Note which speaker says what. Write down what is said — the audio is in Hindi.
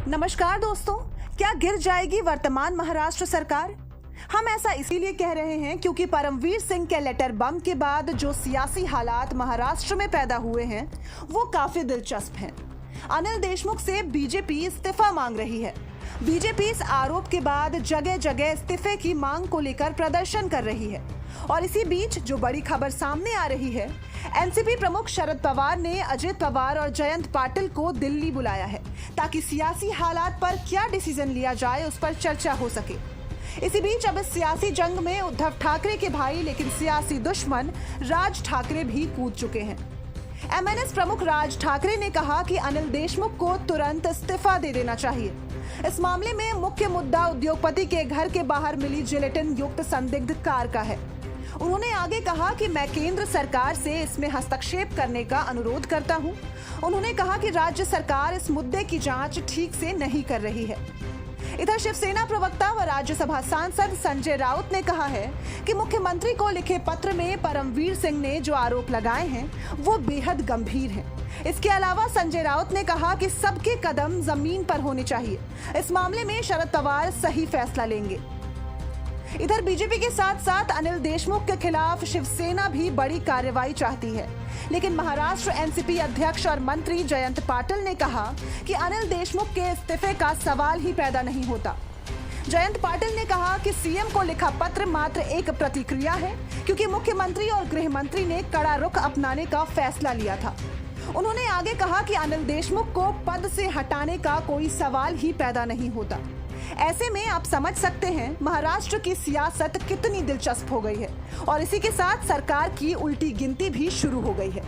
Speaker 1: नमस्कार दोस्तों, क्या गिर जाएगी वर्तमान महाराष्ट्र सरकार? हम ऐसा इसीलिए कह रहे हैं क्योंकि परमवीर सिंह के लेटर बम के बाद जो सियासी हालात महाराष्ट्र में पैदा हुए हैं वो काफी दिलचस्प हैं। अनिल देशमुख से बीजेपी इस्तीफा मांग रही है। बीजेपी इस आरोप के बाद जगह जगह इस्तीफे की मांग को लेकर प्रदर्शन कर रही है। और इसी बीच जो बड़ी खबर सामने आ रही है, एनसीपी प्रमुख शरद पवार ने अजित पवार और जयंत पाटिल को दिल्ली बुलाया है ताकि सियासी हालात पर क्या डिसीजन लिया जाए उस पर चर्चा हो सके। इसी बीच अब इस सियासी जंग में उद्धव ठाकरे के भाई लेकिन सियासी दुश्मन राज ठाकरे भी कूद चुके हैं। एमएनएस प्रमुख राज ठाकरे ने कहा कि अनिल देशमुख को तुरंत इस्तीफा दे देना चाहिए। इस मामले में मुख्य मुद्दा उद्योगपति के घर के बाहर मिली जिलेटिन युक्त संदिग्ध कार का है। उन्होंने आगे कहा कि मैं केंद्र सरकार से इसमें हस्तक्षेप करने का अनुरोध करता हूं। उन्होंने कहा कि राज्य सरकार इस मुद्दे की जांच ठीक से नहीं कर रही है। इधर शिवसेना प्रवक्ता व राज्यसभा सांसद संजय राउत ने कहा है कि मुख्यमंत्री को लिखे पत्र में परमवीर सिंह ने जो आरोप लगाए हैं वो बेहद गंभीर हैं। इसके अलावा संजय राउत ने कहा कि सबके कदम जमीन पर होने चाहिए। इस मामले में शरद पवार सही फैसला लेंगे। इधर बीजेपी के साथ साथ अनिल देशमुख के खिलाफ शिवसेना भी बड़ी कार्रवाई चाहती है, लेकिन महाराष्ट्र एनसीपी अध्यक्ष और मंत्री जयंत पाटिल ने कहा कि अनिल देशमुख के इस्तीफे का सवाल ही पैदा नहीं होता। जयंत पाटिल ने कहा कि सीएम को लिखा पत्र मात्र एक प्रतिक्रिया है क्योंकि मुख्यमंत्री और गृह मंत्री ने कड़ा रुख अपनाने का फैसला लिया था। उन्होंने आगे कहा कि अनिल देशमुख को पद से हटाने का कोई सवाल ही पैदा नहीं होता। ऐसे में आप समझ सकते हैं महाराष्ट्र की सियासत कितनी दिलचस्प हो गई है और इसी के साथ सरकार की उल्टी गिनती भी शुरू हो गई है।